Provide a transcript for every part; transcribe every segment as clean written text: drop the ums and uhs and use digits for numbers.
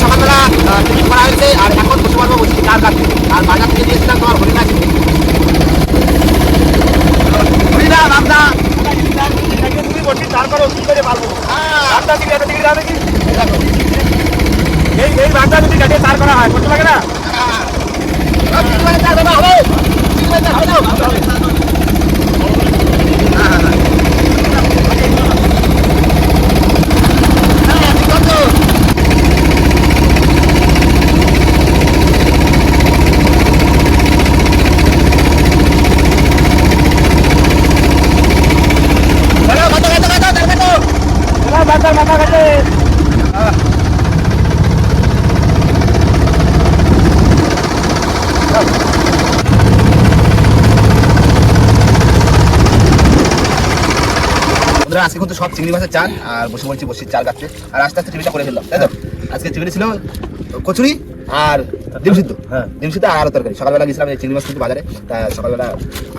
সকালবেলা টিকিট করা হয়েছে আর এখন বসে পারবো বসছি কার কাছে আর বাজার থেকে দিয়েছিলাম তোমার হরিণা চিংড়ি হরিণা বাগদা তুমি বসছি তারপরে কি করে পারবো বাগদা চিংড়ি এত চিংড়ি যাবে কি এই বাগদা যদি কাটিয়ে তার করা হয় কত লাগে না আজকে কিন্তু সব চিংড়ি মাছের চাল আর বসে বলছি বসে চাল কাটতে আর আস্তে আস্তে টিভিটা করে ফেললাম তাই তো আজকে চিংড়ি ছিল কচুরি আর ডিম সিদ্ধ ডিম সিদ্ধ আর তরকারি সকালবেলা গেছিলাম চিংড়ি মাছ কিন্তু বাজারে তা সকালবেলা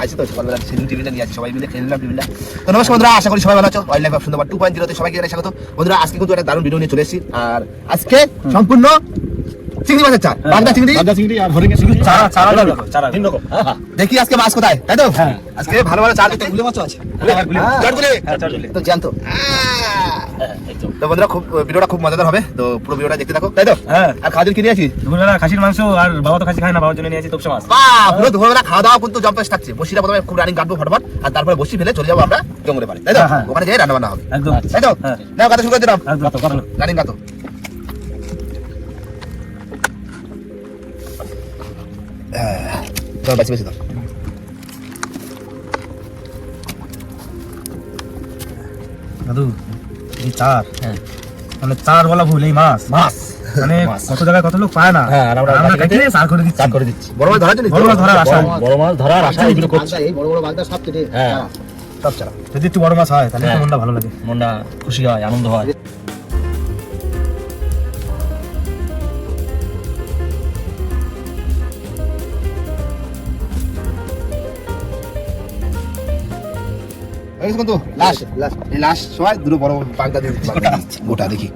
আসি তো সকালবেলা সেদিন টিভিটা নিয়ে আসি সবাই মিলে খেয়ে নিলাম টিভিটা তো নমস্কার বন্ধুরা আশা করি সবাই ভালো আছো ওয়াইল্ড লাইফ অফ সুন্দরবন 2.0 সবাইকে জানাই স্বাগত বন্ধুরা আজকে কিন্তু একটা দারুণ ভিডিও নিয়ে চলে এসেছি আর আজকে সম্পূর্ণ চিংড়ি মাছের চাল বাগদা চিংড়ি আর হরিণা চিংড়ি চারা তিন রকম দেখি আজকে মাছ কোথায় তাই তো আজকে ভালো ভালো চাল গুলো মাছ আছে তো জানতো তো বন্ধুরা খুব ভিডিওটা খুব মজাদার হবে তো পুরো ভিডিওটা দেখতে থাকো তাই তো আর খাওয়া কি নিয়ে আসি দুপুরবেলা খাসির মাংস আর বাবা তো খাসি খায় না বাবার জন্য নিয়ে আসি তোপসে মাছ পুরো দুপুরবেলা খাওয়া দাওয়া কিন্তু জম্পেস থাকছে বসিটা প্রথমে খুব রানিং কাটবো ফটাফট আর তারপরে বসি ফেলে চলে যাবো আমরা জঙ্গলে পারি তাই তো ওখানে যাই রান্না বান্না হবে একদম তাই তো নাও কথা শুরু করে দিলাম রানিং কাটো চল বেশি বেশি দাও দাদু এই চার মানে চার বলা ভুল এই মাছ মাছ মানে কত জায়গায় কত লোক পায় না আমরা কেটে চার করে দিচ্ছি বড় মাছ ধরার জন্য বড় মাছ ধরার আশা এগুলো করছি এই বড় বড় বাগদা সব কেটে সব চারা যদি একটু বড় মাছ হয় তাহলে মনটা ভালো লাগে মনটা খুশি হয় আনন্দ হয় গোটা দেখি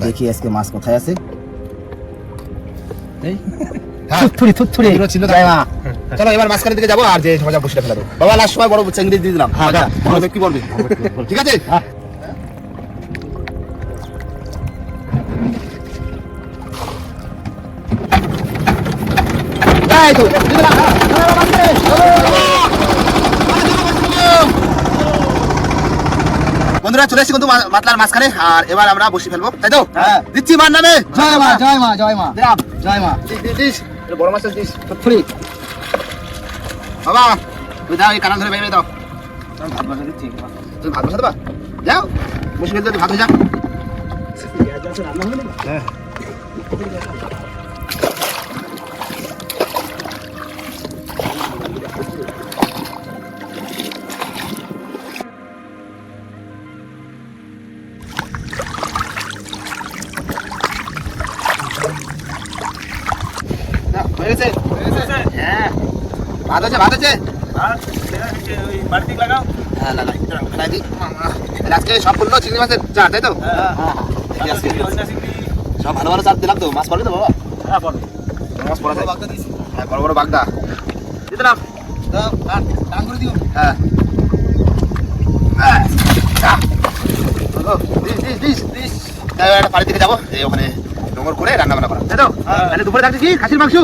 দেখি আজকে মাছ কোথায় আছে চলো এবার মাঝখানের দিকে যাবো আর যে সবাই বসে ফেলা দেবো বাবা লাস্ট সময় বড় চিংড়ি দিয়ে দিলাম কি বলবি ঠিক আছে বন্ধুরা চলে এসেছি কিন্তু মাতলার মাঝখানে আর এবার আমরা বসে ফেলবো তাই তো দিচ্ছি মার নামে জয় মা জয় মা জয় মা দিলাম জয় মা বড় মাছ দিস ফ্রি বাবা তুই দাও এই কানা ধরে বেরিয়ে দাও ভাত বসা দিচ্ছি তুমি ভাত বসা দেবা যাও বসে ফেলতে ভাত হয়ে যা ভাত আছে আজকে সব বললো চিংড়ি মাছের চার তাই তো সব ভালো ভালো চার দিলাম তো মাছ পড়বে তো বাবা মাছ পড়া যায় বড় বড় বাগদা দিতে নাম পাড়ি দিকে যাবো ওখানে ডোঙর করে রান্না বান্না করা তাই তো দুপুরে থাকছে কি খাসির মাংস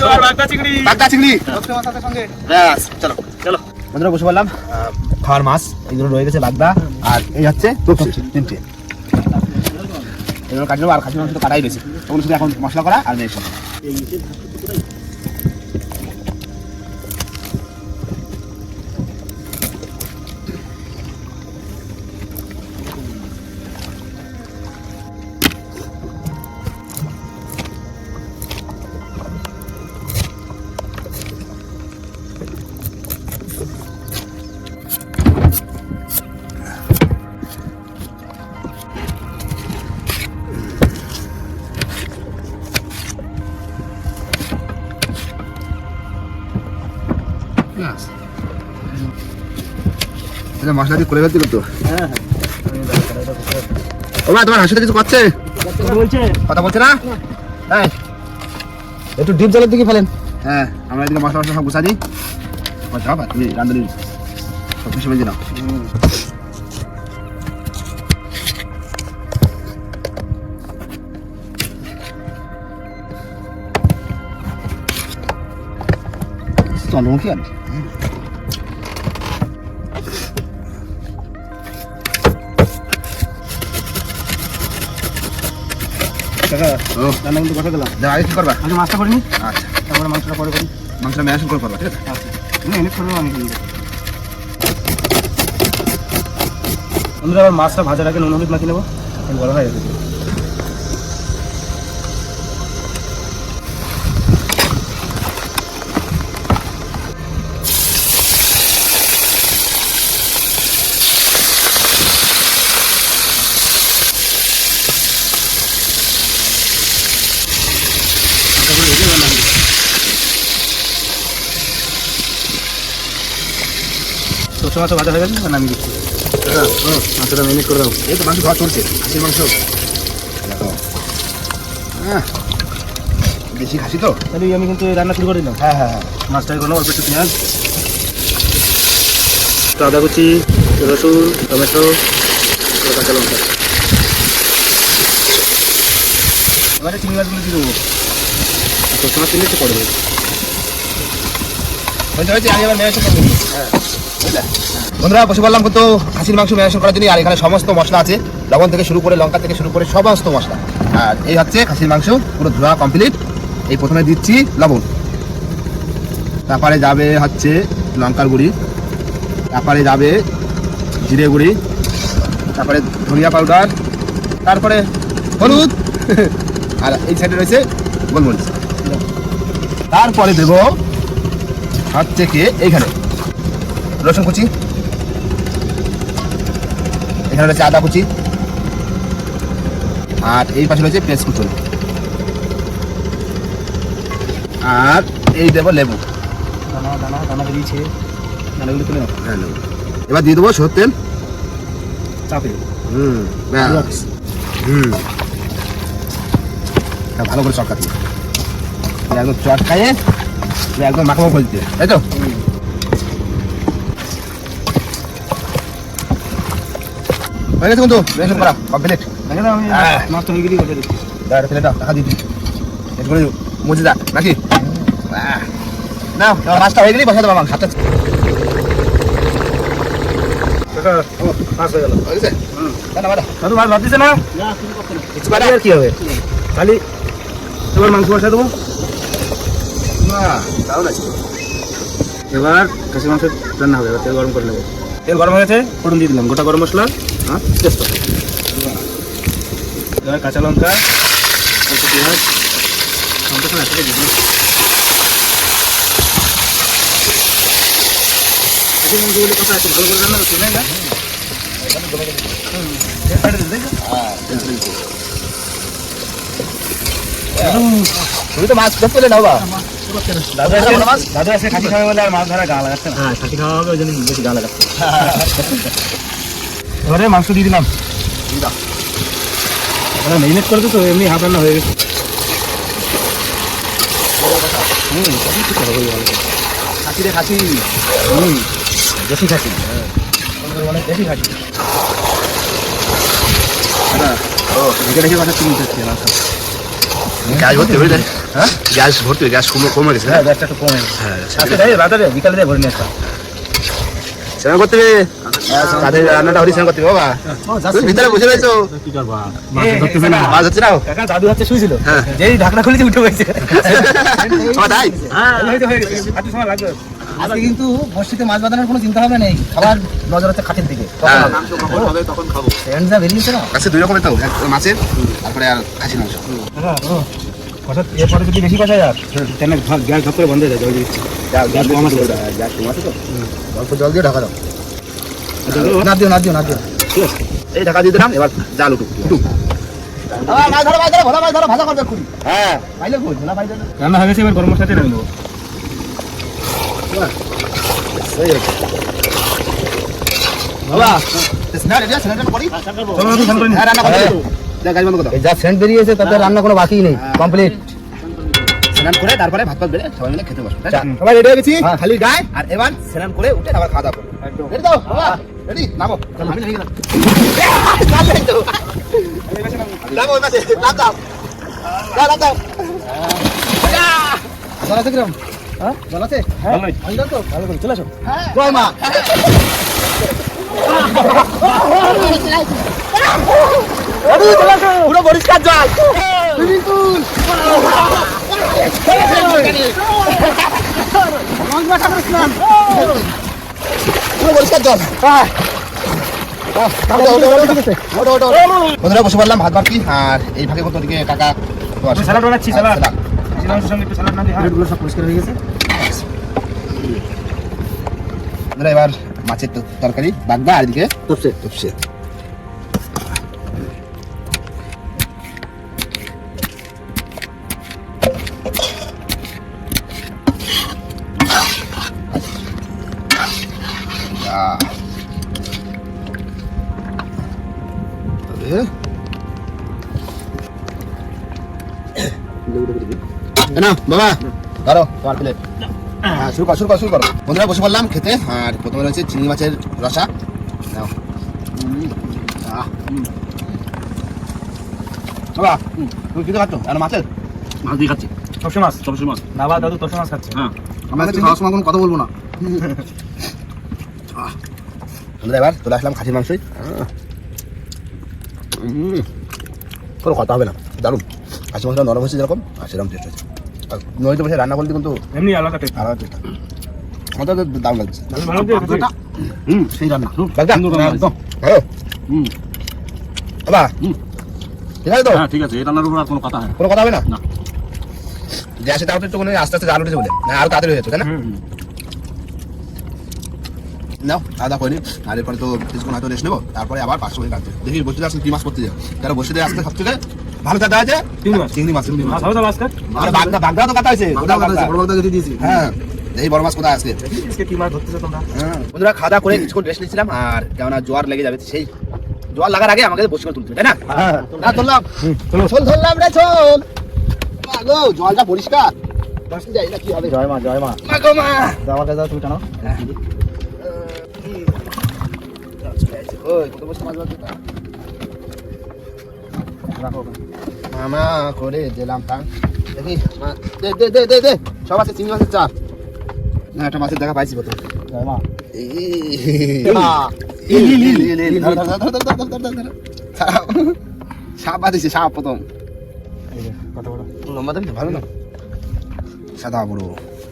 আর বাগদা চিংড়ি সঙ্গে চলো চলো বন্ধুরা বসে বললাম খাওয়ার মাছ এইগুলো রয়ে গেছে বাগদা আর এই হচ্ছে তিনটে এগুলো কাটি নেবো, আর খাসির মাংস তো কাটাই রয়েছে, ওগুলো শুধু এখন মশলা করা আর মেশন। মশলা দিয়ে করে ফেলতে করতো। হ্যাঁ ও মা, তোমার হাসিতে কিছু করছে? বলছে কথা বলছে না? হ্যাঁ, একটু ডিপ জলের দিকে ফেলেন। হ্যাঁ, আমরা এদিকে মশলা মশলা সব গুছা দিই। যাও বা তুমি রান্ধনি সব কিছু মেজে নাও। চন্দ্রমুখী আর ও, রান্না কিন্তু কথা গেলাম। যাও, আগে কি করবা? আগে মাছটা করিনি, আচ্ছা, তারপরে মাংসটা পরে করি। মাংসটা ম্যারিনেশন করে করবা, ঠিক আছে? আচ্ছা তুমি এনে করবো, আমি কিন্তু বন্ধুরা আবার মাছটা ভাজার আগে নুন হলুদ মাখিয়ে নেবো, বড় হয়ে গেছে। সরষে মাছটা ভাজা হয়ে গেছে, নামিয়ে দিচ্ছি। মাছটা ম্যারিনেট করে দাও। এই তো মাংস খাওয়া চলছে, খাসির মাংস। দেখো, বেশি খাসি তো। তাহলে আমি কিন্তু রান্না শুরু করে দিলাম। হ্যাঁ হ্যাঁ হ্যাঁ, মাছটা করলাম, অল্প একটু পেঁয়াজ, একটু আদা কুচি, রসুন, টমেটো, কাঁচা লঙ্কা। এবারে চিংড়ি মাছগুলো দিয়ে দেবো, সরষে মাছ দিলে একটু পরে দেবো। হয়েছে, আমি এবার ম্যারিনেশন করবো। হ্যাঁ, বুঝলে? বন্ধুরা, বসে বললাম কিন্তু খাসির মাংস ম্যারিনেশন করার জন্য। আর এখানে সমস্ত মশলা আছে, লবণ থেকে শুরু করে লঙ্কা থেকে শুরু করে সমস্ত মশলা। আর এই হচ্ছে খাসির মাংস পুরো ধোয়া কমপ্লিট। এই প্রথমে দিচ্ছি লবণ, তারপরে যাবে হচ্ছে লঙ্কার গুঁড়ি, তারপরে যাবে জিরে গুঁড়ি, তারপরে ধনিয়া পাউডার, তারপরে হলুদ, আর এই সাইডে রয়েছে গোলমরিচ। তারপরে দেবো হচ্ছে কি এইখানে রসুন কুচি, এখানে রয়েছে আদা কুচি, আর এই পাশে রয়েছে পেঁয়াজ কুচি, আর এই দেবো লেবু। দানা দানা দানা বেরিয়েছে, দানাগুলো তুলে নাও। হ্যাঁ, লেবু। এবার দিয়ে দেবো সরষের তেল। চাপে ব্যাস। হ্যাঁ, ভালো করে চটকাতে হবে। একদম চটকায়ে একদম মাখামাখা করে দিতে হবে, তাই তো? হয়ে গেছে কিন্তু রেশন করা কমপ্লিট। দেখে দাও, আমি হ্যাঁ। মাছটা হয়ে গেলেই বসে দিচ্ছি। দাঁড়া ফেলে দাও, টাকা দিয়ে দিই। এর করে মুছে দা নাকি? না, তোমার মাছটা হয়ে গেলেই বসে দেবো মাংস। হাতটা মাছ হয়ে গেল। হয়ে গেছে? দাদা বাদা দাদু মাছ ভাত দিছে না? কিছু বাদা আর কি হবে, খালি এবার মাংস বসা দেবো। না, তাও না। এবার খাসি মাংস রান্না হবে, এবার তেল গরম করে নেবো। তেল গরম হয়ে গেছে, ফোড়ন দিয়ে দিলাম গোটা গরম মশলা, তেজপাতা, এবার কাঁচা লঙ্কা, অল্প পেঁয়াজ, লঙ্কা একসাথে দিয়ে দিলাম। খাসির মাংসগুলো কথা আছে, ভালো করে রান্না করছি না? তেল ছাড়ে দিন, তাই তো? তুমি তো মাছ ধরতে নাও বা দাদু আছে খাসি খাওয়া বলে আর মাছ ধরা গা লাগাচ্ছে না। হ্যাঁ, খাসি খাওয়া হবে, ওই জন্য বেশি গা লাগাচ্ছে। এবারে মাংস দিয়ে দিলাম। মেরিনেট করে তো এমনি হাফ রান্না হয়ে গেছে। খাসি রে খাসি, বেশি খাসি, অনেক বেশি খাসি। ও রেখে রেখে কথা তুমি গ্যাস ভর্তি হয়ে যায়। হ্যাঁ, গ্যাস ভর্তি, গ্যাস কমে গেছে। হ্যাঁ, গ্যাসটা একটু কমে গেছে। হ্যাঁ, আজকে যাই রাতে বিকালে যাই ভরে নিয়ে আসতাম। স্নান করতে হবে তাদের রান্নাটা হরি স্নান করতে হবে বাবা তুমি ভিতরে বসে রয়েছো কি করবা মাছ হচ্ছে না কাকা জাদু হাতে শুয়েছিল হ্যাঁ। যেই ঢাকনা খুলেছে উঠে গেছে বাবা তাই হয়ে গেছে একটু সময় লাগবে আজকে কিন্তু বর্ষিতে মাছ বাঁধানোর কোনো চিন্তা হবে নেই খাবার নজর হচ্ছে খাটের দিকে হ্যাঁ। তখন খাবো ফ্রেন্ড যা বেরিয়েছে না আচ্ছা দুই রকমের তো এক মাছের তারপরে আর খাসি মাংস কষা এরপরে যদি বেশি কষা যাক তাহলে গ্যাস ধপ করে বন্ধ হয়ে যায় জল দিচ্ছি গ্যাস কম আছে গ্যাস কম আছে তো অল্প জল দিয়ে ঢাকা দাও না দিও না দিও না দিও এই ঢাকা দিয়ে দিলাম এবার জাল উঠুক উঠুক মাছ ধরো ভালো মাছ ধরো ভাজা করবে খুবই হ্যাঁ পাইলে কই ভোলা পাইলে রান্না হয়ে গেছে এবার গরম মশলা দিয়ে নেবো বাবা স্নান রেডি আছে স্নান করি হ্যাঁ রান্না করে যা গাছ বন্ধ করে দাও এই যা সেন্ট বেরিয়েছে তাতে রান্না কোনো বাকি নেই কমপ্লিট স্নান করে তারপরে ভাত বেড়ে সবাই মিলে খেতে বসবো আচ্ছা। সবাই রেডি হয়ে গেছি হ্যাঁ। খালি গায়ে আর এবার স্নান করে উঠে আবার খাওয়া দাওয়া করবো রেডি তো বাবা রেডি নামো আমি রেডি গেলাম নামো এবার নাম দাও নাম দাও জল আছে কিরম হ্যাঁ জল আছে ভালোই আমি তো ভালো করে চলে আসো কই মা পুরো পরিষ্কার জল পুরো পরিষ্কার জল বন্ধুরা বসে পড়লাম ভাত ভাবছি আর এই ফাঁকে কোথাও দিকে কাকা স্যালাড বানাচ্ছি স্যালাড মাংসের সঙ্গে একটু স্যালাড না দিয়ে প্লেটগুলো সব পরিষ্কার হয়ে গেছে বন্ধুরা এবার মাছের তরকারি বাগদা আর এদিকে তপসে তপসে না বাবা ধরো তোমার প্লেট হ্যাঁ শুরু করো বন্ধুরা বসে পড়লাম খেতে আর প্রথমে রয়েছে চিংড়ি মাছের রসা নাও বাবা তুমি কি খাচ্ছ আর মাছের মাছ দিয়ে খাচ্ছি সবসময় মাছ না বা দাদু সবসময় মাছ খাচ্ছে হ্যাঁ আমরা খাওয়ার সময় কোনো কথা বলবো না বন্ধুরা এবার চলে আসলাম খাসির মাংসই কোনো কথা হবে না দারুণ খাসি মাংসটা নরম হচ্ছে যেরকম আর সেরকম টেস্ট হয়েছে আর নদীতে বসে রান্না করতে কিন্তু এমনি আলাদা টেস্ট আলাদা টেস্ট আমাদের তো দাম লাগছে ভালো দিয়ে সেই রান্না বাগদা সুন্দর রান্না একদম ভালো বাবা ঠিক আছে তো হ্যাঁ ঠিক আছে এই রান্নার উপর আর কোনো কথা হয় কোনো কথা হবে না না। গ্যাসে তাও তো একটু আস্তে আস্তে জাল উঠেছে বলে না আরো তাড়াতাড়ি হয়েছে তাই না নাও আদা করিনি আর এরপরে তো কিছুক্ষণ হয়তো রেস্ট নেবো তারপরে আবার 500 করে কাটবে দেখি বসে আসলে কি মাছ করতে যাও তারা বসে দিয়ে আসতে সবথেকে ভালো দাদা আছে চিংড়ি মাছ চিংড়ি মাছ মাছ হবে তো মাছ কাট আর বাগদা বাগদা তো কাটা আছে ওটা বাগদা বড় বড় কেটে দিয়েছি হ্যাঁ এই বড় মাছ কোথায় আজকে আজকে কি মাছ ধরতেছো তোমরা হ্যাঁ বন্ধুরা খাওয়া দাওয়া করে কিছুক্ষণ রেস্ট নিচ্ছিলাম আর কেমন জোয়ার লেগে যাবে সেই জোয়ার লাগার আগে আমাকে বসে তুলতে হবে, তাই না না ধরলাম চল ধরলাম রে চল গো জলটা পরিষ্কার দশ যাই না কি হবে জয় মা মা গো মা আমার কাছে দাও তুমি টানো ওই কত বসে মাছ ধরতে রাখো মামা করে দিলাম টান দেখি দে দে দে দে দে সব আছে চিংড়ি মাছের চার না একটা মাছের দেখা পাইছি কত জয় মা সাপ বাঁধিছে সাপ প্রথম কত বড় লম্বা দেখি ভালো না সাদা বড়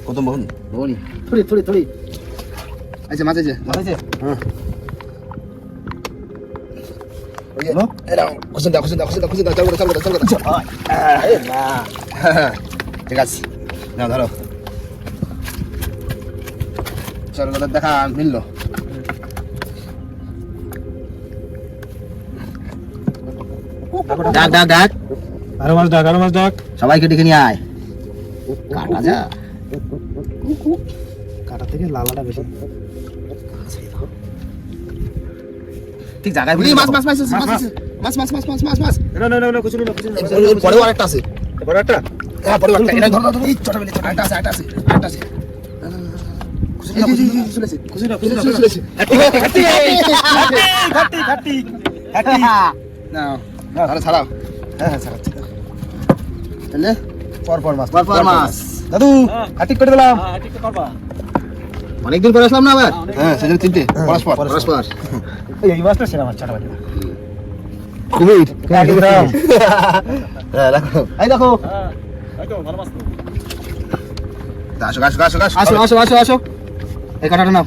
প্রথম বহুন বনি থুড়ি থুড়ি থুড়ি আচ্ছা মাছ আছে আছে হ্যাঁ খুশি দাও চল ঠিক আছে না ধরো চলো দেখা মিললো ডাক ডাক ডাক আরো মাছ ডাক সবাইকে ডেকে নিয়ে আয় কাটা যা কাটা থেকে লালাটা বেশি ঠিক জায়গায় মাছ মাছ মাছ মাছ মাছ মাছ মাছ মাছ মাছ মাছ না কিছু না পরেও আরেকটা আছে বড় একটা হ্যাঁ পরেও একটা এটা ধর ধর এই ছোট বেলে আরেকটা আছে খুশি না না আরে ছাড়াও হ্যাঁ ছাড়াচ্ছি তাহলে পর মাছ পর মাছ দাদু হাটিক করে দিলাম ঠিক করবা অনেকদিন পরে আসলাম না আবার। হ্যাঁ সেজন্য তিনটে পরস্পর পরস্পর। এই মাছটা সেরা মাছ ছাড়া বাকি কুমির একদম। হ্যাঁ রাখো এই দেখো, ভালো মাছ তো আসো আসো আসো আসো আসো আসো আসো, এই কাঁটাটা নাও।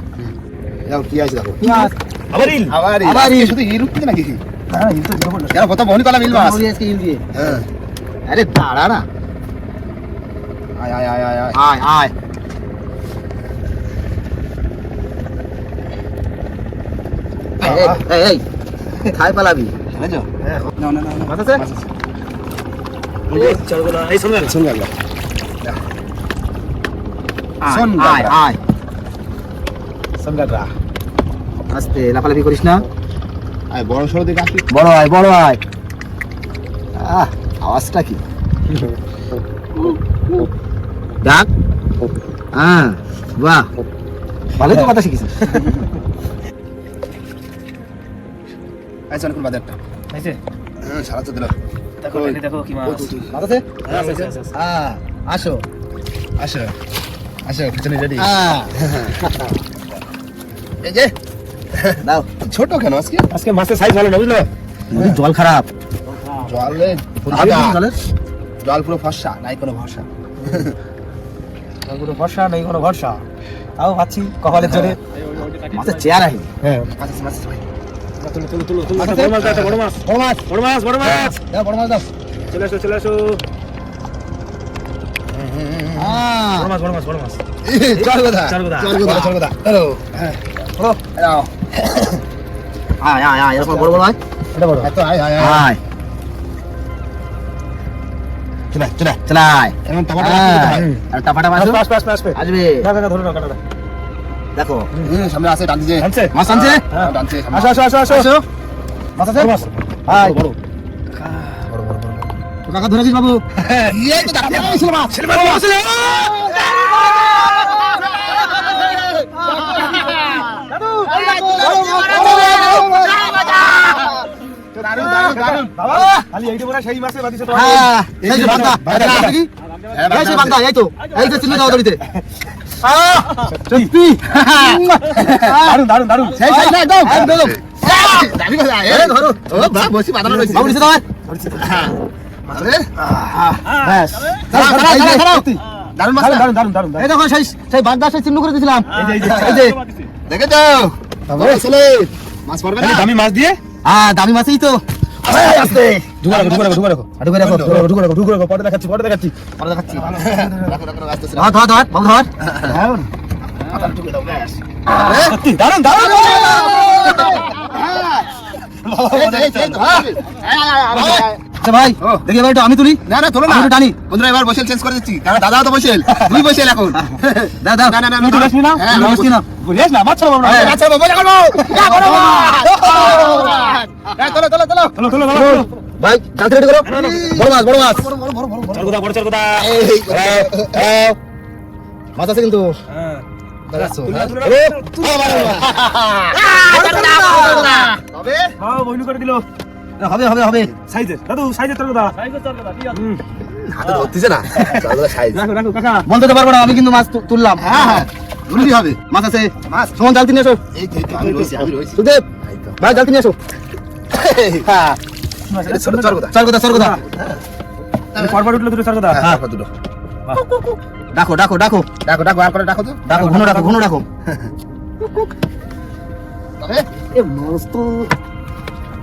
দেখো কি আছে দেখো কি মাছ? আবার ইল আবার আবার এই ইল। শুধু ইল উঠছে নাকি হ্যাঁ ইল তো বড় এরা কত বনি কলা মিল মাছ ওই আজকে ইল দিয়ে। হ্যাঁ আরে দাঁড়া না, আয় আয় আয় আয় আয় আয় আয়। এই, এই, এই, খাই পালাবি। বুঝছো না না না মাছ আছে? ওই চলগুলো এই শুনবে শুন গেল আয়, শোন আয়, বাবা। আয়। সঙ্গাগা আস্তে, লাফালাফি করিস না। আয় বড় সরো দিকে আসবি বড় আয়, বড় আয়। আওয়াজটা কি? ডাক। হ্যাঁ, বাহ, ভালোই তো কথা শিখেছিস। আইসো অনেকক্ষণ বাদে একটা আইছে হ্যাঁ সারা তো দিল দেখো ওই। দেখো কি মাছ মাছ আছে? হ্যাঁ, আছে, আছে, আছে। আসো। আসো আসো পিছনে রেডি এই যে দাও। ছোট কেন আজকে আজকে মাছের সাইজ ভালো না বুঝলো নদীর জল খারাপ। জলে জলের জল পুরো ফর্সা নাই কোনো ভরসা কোনো ভরসা নেই কোনো ভরসা তাও ভাবছি কপালের জোরে মাছের চেয়ার আহি। হ্যাঁ মাছ আছে, মাছ আছে ভাই। তুলো তুলো তুলো তুলো মাছ একটা আছে? বড় মাছ একটা বড় মাছ বড় মাছ, বড় মাছ বড় মাছ দাও, বড় মাছ দাও। চলে আসো চলে আসো বড় মাছ বড় মাছ বড় মাছ চল কথা চল কথা। চল কথা হ্যালো বড়। এরাও আয়, আয়, আয়, এরকম বড় বড় আয়। এটা বড় এত আয় আয় আয় আয়, চলে চলে চল আয়। এমন টমাটো আর টাপাটা মাছ পাস পাস পাস পাস আসবে। না না ধরে নাও কাটা দেখো, সামনে আছে টানছে যে আনছে মাছ আনছে। হ্যাঁ টানছে আসো আসো আসো আসো আসো। মাছ আছে? বড় মাছ আয়। বড় তো কাকা ধরেছিস বাবু? এই তো ডাক্তার ছিল মাছ ছিল মাছ দারুন দারুন দারুন বাবা খালি এইটা বড় সেই মাছে বাদিছে তো হ্যাঁ, এই যে বাগদা, বাগদা আছে কি? এই যে বাগদা, এই তো চিহ্ন দাও দড়িতে। সত্যি। দারুন দারুন দারুন সেই সেই না, একদম, একদম। দাবি কথা এই ধরো। ও বাহ বসি বাঁধানো রয়েছে বাবু নিচে দাও। আরে ব্যাস। দাঁড়াও, এই দাঁড়াও, যে, দাঁড়াও। সত্যি। দারুন মাছ দারুন দারুন দারুন দারুন এই দেখো, সেই বাগদা সেই চিহ্ন করে দিয়েছিলাম। এই যে এই যে। দেখেছো আসলে মাছ পড়বে না দামি মাছ দিয়ে দামি মাছই তো। আস্তে ঢুকা রাখো ঢুকা রাখো ঢুকা রাখো আটু করে রাখো। ঢুকা রাখো ঢুকা রাখো পরে দেখাচ্ছি পরে দেখাচ্ছি ভালো দেখাচ্ছি। রাখো রাখো আস্তে আস্তে ধর, ধর, ধর, বাবু ধর। দারুন মাথা ঢুকে দাও ব্যাস সত্যি দারুন দারুন আচ্ছা ভাই, ও। দেখি এবার একটু আমি তুলি। না না তোলো না আমি একটু টানি। বন্ধুরা এবার বসেল চেঞ্জ করে দিচ্ছি কারণ দাদাও তো বসেল দুই বসেল এখন দাও, দাও। না না না তুই তুলে আসবি না হ্যাঁ, তুলে আসবি না? বলিস না মাছ ছাড়াবো না আচ্ছা বাবা যা করবো যা করবো তোলো তোলো তোলো চলো চলো চলো ভাই, জালতি রেডি করো। বড় মাছ, বড় মাছ। চার কথা বড় চার কথা মাছ আছে কিন্তু। হ্যাঁ দেখাচ্ছো। তবে হ্যাঁ বইলু করে দিলো হবে, হবে, হবে। সাইজের দাদু সাইজের চার কথা সাইজের চার কথা ঠিক আছে হাতে ধরতেছে না চলো সাইজ রাখো রাখো কাকা বলতে তো পারবো না, আমি কিন্তু মাছ তুললাম। হ্যাঁ হ্যাঁ ধরলি হবে মাছ আছে। মাছ সুমন, জালতি নিয়ে এসো। এই তো আমি রয়েছি সুদেব, ভাই, জালতি নিয়ে এসো। হ্যাঁ, এটা ছোট চর কথা চল কথা, চল কথা। পরপর উঠলো দুটো চার কথা হ্যাঁ দুটো ডাকো, ডাকো, ডাকো, ডাকো ডাকো আর করে ডাকো তো ডাকো, ঘন ডাকো, ঘন ডাকো। তবে এ মাছ তো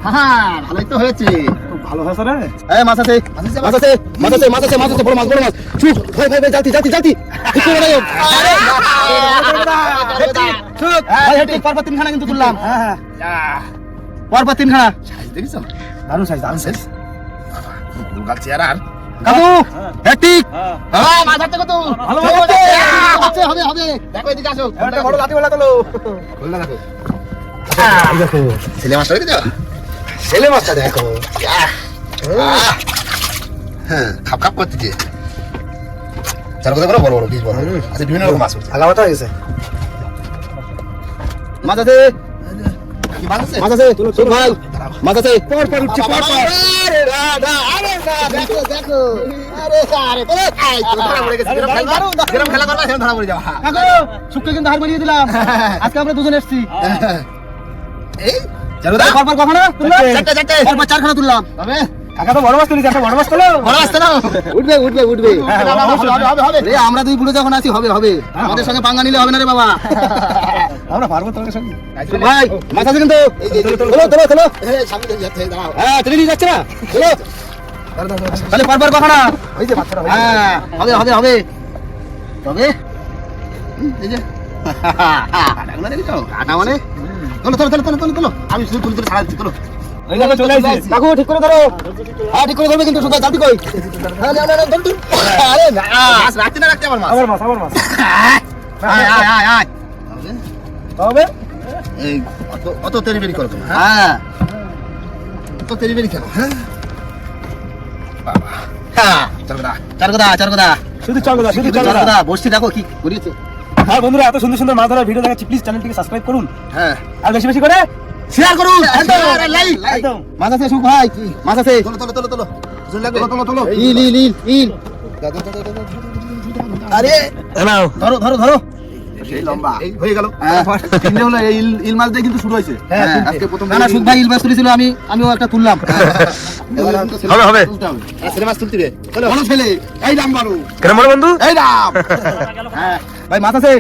হ্যাঁ ভালোই তো হয়েছে ভালো হয়েছে রে এই মাছ আছে, মাছ আছে, মাছ আছে, মাছ আছে, মাছ আছে, মাছ আছে, বড় মাছ, বড় মাছ। চুপ, ভাই, ভাই, ভাই, জালতি, জালতি, জালতি। ঠিক করে দাও। চুপ, ভাই, হেঁটে পরপর তিনখানা কিন্তু তুললাম। হ্যাঁ হ্যাঁ পরপর তিনখানা। সাইজ দেখিছো দারুন সাইজ দারুন সাইজ দুর্গাল চেয়ার আর কাকু, হ্যাটিক। হ্যাঁ হ্যাঁ মাছ ধরতে কত ভালো হবে মাছ হবে হবে দেখো এদিকে আসো একটা বড় লাঠি বলা তোলো খুলনা দেখো দেখো ছেলে মাছটা দেখেছো ছেলে মাছটা দেখো। হ্যাঁ খাপ খাপ করতেছে চার কথা করে বড় বড় পিস বড় আচ্ছা বিভিন্ন রকম মাছ উঠছে আলামাটা হয়ে গেছে। মাছ আছে, কি মাছ আছে মাছ আছে, ছোট ভাই, মাছ আছে। পরপর উঠছে পরপর আরে না না আরে না দেখো দেখো আরে আরে এই, তো ধরা পড়ে গেছে। যেরকম খেলা করবা, সেরকম ধরা পড়ে যাবা। কাকু শুক্কে কিন্তু হার মারিয়ে দিলাম আজকে আমরা দুজন এসেছি এই, চারুদা, পরপর কখনো তুললাম চারটে, চারটে। পরপর চারখানা তুললাম তবে, কাকা তো বড় মাছ তুলিস, একটা বড় মাছ তোলো। বড় আসছে না? উঠবে উঠবে উঠবে হবে। রে আমরা দুই বুড়ো যখন আছি হবে হবে আমাদের সঙ্গে পাঙ্গা নিলে হবে না রে বাবা আমরা পারবো তোমার সঙ্গে। ভাই মাছ আছে কিন্তু তোলো তোলো তোলো এই, সামনে দিয়ে যাচ্ছে, দাঁড়াও। হ্যাঁ টেনে নিয়ে যাচ্ছে না তোলো তাহলে পরপর কখনো হ্যাঁ হবে হবে হবে তবে এই যে কাটাগুলো দেখেছো কাটা মানে তোলো তোলো তোলো তোলো তোলো তোলো আমি শুধু তুলে তুলে ছাড়া দিচ্ছি তোলো ওই দেখো চলে আসছে। কাকু ঠিক করে ধরো হ্যাঁ ঠিক করে ধরবে কিন্তু সুপার জাতি কই হ্যাঁ না না না ধর ধর আরে না মাছ রাখতে না রাখতে আমার মাছ। আবার মাছ, আবার মাছ। আয় আয় আয় আয় তবে এই, অত তেরিবেরি করো তুমি, হ্যাঁ? হ্যাঁ অত তেরিবেরি কেন, হ্যাঁ? বাবা। হ্যাঁ, চারুদা। চার কথা শুধু চলো দা, শুধু চলো চার দা। কথা বসছি দেখো কি করিয়েছে হ্যাঁ বন্ধুরা, এত সুন্দর সুন্দর মাছ ধরার ভিডিও দেখাচ্ছি, প্লিজ চ্যানেলটিকে সাবস্ক্রাইব করুন হ্যাঁ। আর বেশি বেশি করে শেয়ার করুন share আর like, like। একদম। মাছ আছে সুখ ভাই মাছ আছে তোলো, তোলো, তোলো, তোলো। জোর লাগবে। ইল ইল ইল ইল আরে নাও। ধরো ধরো ধরো সেই লম্বা। এই, হয়ে গেল। হ্যাঁ, তিনটে হলো, এই ইল মাছ দিয়ে কিন্তু শুরু হয়েছে। হ্যাঁ, আজকে প্রথম না না সুখ ভাই ইল মাছ তুলেছিল আমিও একটা তুললাম হবে, হবে। তুলতে হবে। ছেলে মাছ তুলতে হবে। চলো। বড় ছেলে এই নাম বারু কেন বড় বন্ধু? এই নাম হ্যাঁ ভাই মাছ আছে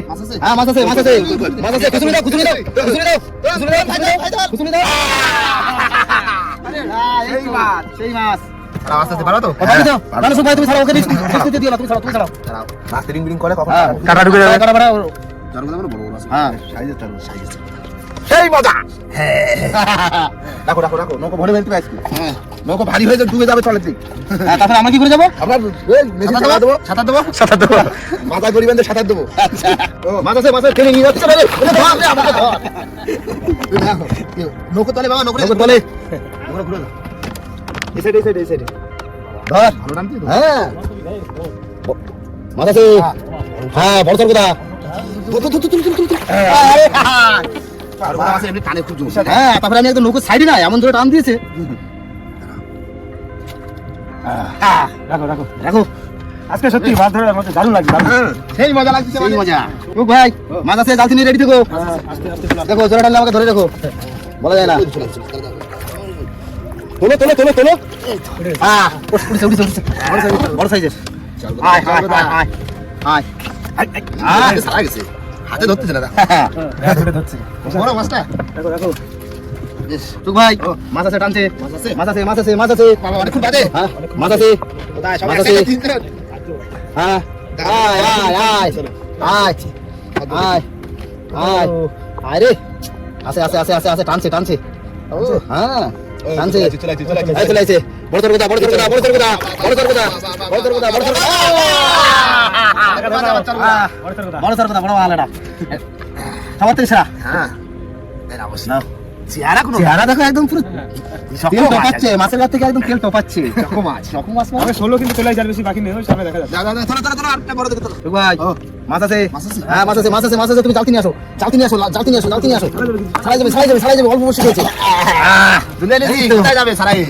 হ্যাঁ মাছ আছে মাছ আছে মাছ আছে খুচুরি দাও খুচুরি দাও খুচুরি দাও খুচুরি দাও খুচুরি দাও সেই মাছ সেই মাছ আর আস্তে আস্তে পারো তো? পারি তো না সুখ ভাই তুমি ছাড়াও ওকে দিতে দিও না তুমি ছাড়াও দাঁড়াও। মাছ রিং বিং করে কখন? হ্যাঁ কাটা ঢুকে যাবে। কাটা বাড়া চারুদা বলো, বড় বড় আছে। হ্যাঁ সাইজের চারু, সাইজের চারু। সেই মজা। রাখো, রাখো, রাখো। নৌকো ভরে ফেলতে আজকে। হ্যাঁ নৌকো ভারী হয়ে ডুবে যাবে তলের দিক। তারপরে আমরা কি করে যাবো আমরা এই, মেশিন চালা দেবো, সাঁতার দেবো। সাঁতার দেবো। মাথায় দড়ি বেঁধে সাঁতার দেবো। আচ্ছা ও, মাছ আছে, মাছ আছে, টেনে নিয়ে যাচ্ছে রে। ওরে ধর, রে, আমাকে ধর। নৌকো তলে বাবা, নৌকো নৌকো তলে। নৌকো ঘুরে দাও। এই সাইডে, এই সাইডে, এই সাইডে। ধর ভালো নামতি তো? হ্যাঁ মাছ আছে হ্যাঁ বড় সর কথা আর বড় মাছ এমনি টানে খুব জোর। হ্যাঁ তারপরে আমি একদম নৌকো সাইডে না এমন ধরে টান দিয়েছে রাখো, রাখো। দেখো আজকে সত্যি মাছ ধরার মধ্যে দারুণ লাগছে, দারুণ। হ্যাঁ, সেই মজা লাগছে সেই মজা ও ভাই মাছ আছে জালতি নিয়ে রেডি থেকো আস্তে আস্তে তোলা। দেখো জোরে টানলে আমাকে ধরে দেখো বলা যায় না তোলো তোলো তোলো তোলো উঠছে উঠছে উঠছে বড় সাইজের আয় আয় আয় আয় আয় সারা গেছে, হাতে ধরতেছে না। হ্যাঁ, ধরে ধরছি। বড় মাছটা। রাখো, রাখো। টুক ভাই মাছ আছে টানছে মাছ আছে? মাছ আছে মাছ আছে মাছ আছে বাবা অনেকক্ষণ বাদে। হ্যাঁ মাছ আছে কোথায়? সবাই মাছ আছে। একসাথে তিনটে। হ্যাঁ আয় আয় আয় আয় আয় আয় আয় রে আছে আছে আছে আছে আছে টানছে টানছে হ্যাঁ টানছে চলে আসছে, চলে আসছে। এই চলে আসছে বড় তোর কথা বড় তোর কথা বড় তোর কথা বড় তোর কথা বড় তোর কথা বড় তোর কথা বড় তোর কথা। বড় তোর কথা বড় আলাদা খাবার তো ইসরা হ্যাঁ। এই নাও, বস নাও। চেহারা কোনো চেহারা দেখো একদম পুরো শক্ত তেল মাছ টপাচ্ছে মাছের গাছ থেকে একদম তেল টপাচ্ছে শক্ত মাছ। রকম মাছ আমি 16 কিন্তু চলে যার বেশি বাকি নেই, ওই সামনে দেখা যাচ্ছে। দাও, দাও, দাও, তোলো, তোলো, তোলো, আরেকটা বড় দেখে তোলো। টুক ভাই ও। মাছ আছে মাছ আছে? হ্যাঁ মাছ আছে মাছ আছে মাছ আছে তুমি জালতি নিয়ে আসো জালতি নিয়ে আসো জালতি নিয়ে আসো জালতি নিয়ে আসো ছাড়াই যাবে ছাড়াই যাবে ছাড়াই যাবে অল্প বসে গেছে দুলে নিছি, এই তো। কোথায় যাবে সারাই?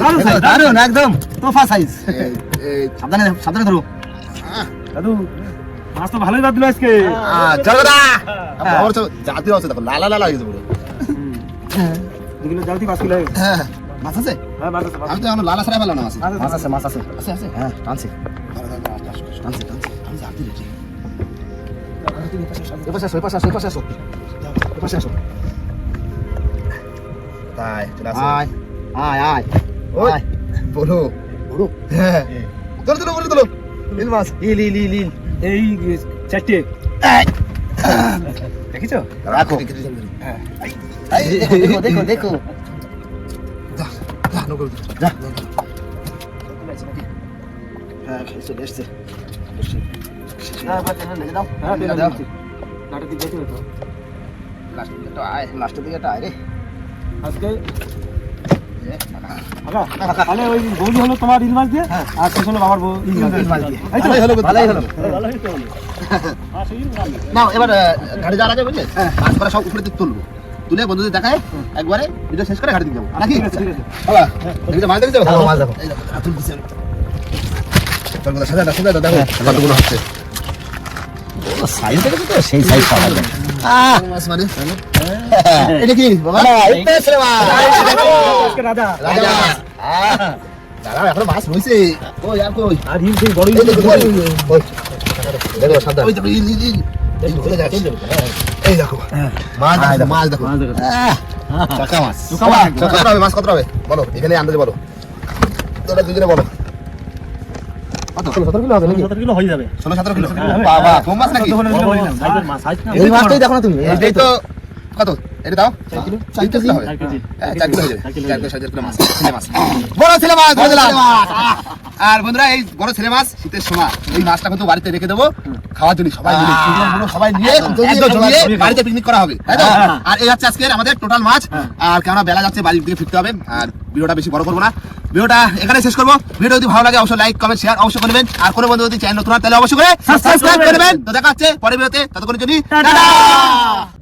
দারুন একদম তোফা সাইজ এই, এই, সাবধানে সাবধানে ধরো দাদু, মাছ তো ভালোই বাদ দিল আজকে। চলো দা। বড় ছোট জাতীয় আছে দেখো, লালা লালা হয়ে গেছে পুরো। 2 কিলো জালতি 5 কিলো। হ্যাঁ, মাছ আছে? হ্যাঁ, মাছ আছে, মাছ আমি তো এখন লালা ছাড়া পেলাম না মাছ। মাছ আছে মাছ আছে আছে, আছে। হ্যাঁ টানছে টানছে, টানছে। আমি জাতি রেডি। ওই পাশে আসো ওই পাশে আসো ওই পাশে আসো ওই পাশে আসো তাই, চলে আসো। আয় আয় আয় ওই, আয় বলো। বড় হ্যাঁ। তোলো, তোলো, বলে তোলো। ইল মাছ। ইল ইল ইল ইল এই 4টে। দেখিছো? রাখো। হ্যাঁ। দেখো দেখো দেখো যা, যা, নৌকো উঠে। যা হ্যাঁ চলে এসছে লেগে দাও হ্যাঁ, লেগে দাও। দাও নাটের দিক দেখি তো। লাস্টের দিকে একটা আয় লাস্টের দিকে একটা আয় রে আজকে কাকা, তাহলে ওই বৌদি হলো তোমার ইল মাছ দিয়ে, আর শেষ হলো বাবার বউ ইল মাছ দিয়ে। এই তো? ভালোই হলো ভালোই হলো নাও, এবার ঘাটে যাওয়ার আগে বুঝলে মাছ করা সব উপরে দিকে তুলবো, তুলে বন্ধুদের দেখায় একবারে ভিডিও শেষ করে ঘাটে দিকে যাবো নাকি? ঠিক আছে, ঠিক আছে। বাবা, দেখি তো মাছ দেখেছো? দেখো, মাছ দেখো। এই দেখো, হাতুল দিছে। তোর সাজা দেখো কতগুলো হচ্ছে সাইজ দেখেছো তো সেই সাইজ পাওয়া যায় মাছ মানে এটা কি বাবা এটা ছেলে মাছ আজকে রাজা রাজা দাঁড়াও এখন মাছ হইছে কই আর কই আর হিম সেই বড় এই দেখো দেখো সাদা ওই তো এই চলে যাচ্ছে এই দেখো মাছ দেখো চাকা মাছ কত হবে মাছ কত হবে বলো এখানে আন্দাজে বলো তোরা দুজনে বলো কত 17 কিলো হবে নাকি 17 কিলো হয়ে যাবে 17 কিলো বাবা কম মাছ নাকি সাইজের মাছ সাইজ না এই মাছটাই দেখো না তুমি এই তো কত এটা দাও 4 কিলো 4 কিলো হবে 4 কেজি 4 কিলো হয়ে যাবে 4 কিলো 7 কিলো মাছ ছেলে মাছ বড় ছেলে মাছ ধরে দিলাম আর বন্ধুরা এই বড় ছেলে মাছ শীতের সময় এই মাছটা কিন্তু বাড়িতে রেখে দেবো খাওয়ার জন্য সবাই মিলে ছোটগুলো সবাই নিয়ে একদম জমিয়ে বাড়িতে পিকনিক করা হবে তাই তো আর এই হচ্ছে আজকে আমাদের টোটাল মাছ আর কেননা বেলা যাচ্ছে বাড়ির দিকে ফিরতে হবে আর ভিডিওটা বেশি বড় করবো না ভিডিওটা এখানে শেষ করবো ভিডিও যদি ভালো লাগে অবশ্যই লাইক কমেন্ট শেয়ার অবশ্যই করবেন আর কোনো বন্ধু যদি চ্যানেল নতুন হয় তাহলে অবশ্যই করে সাবস্ক্রাইব করবেন তো দেখা হচ্ছে পরের ভিডিওতে ততক্ষণের জন্য টাটা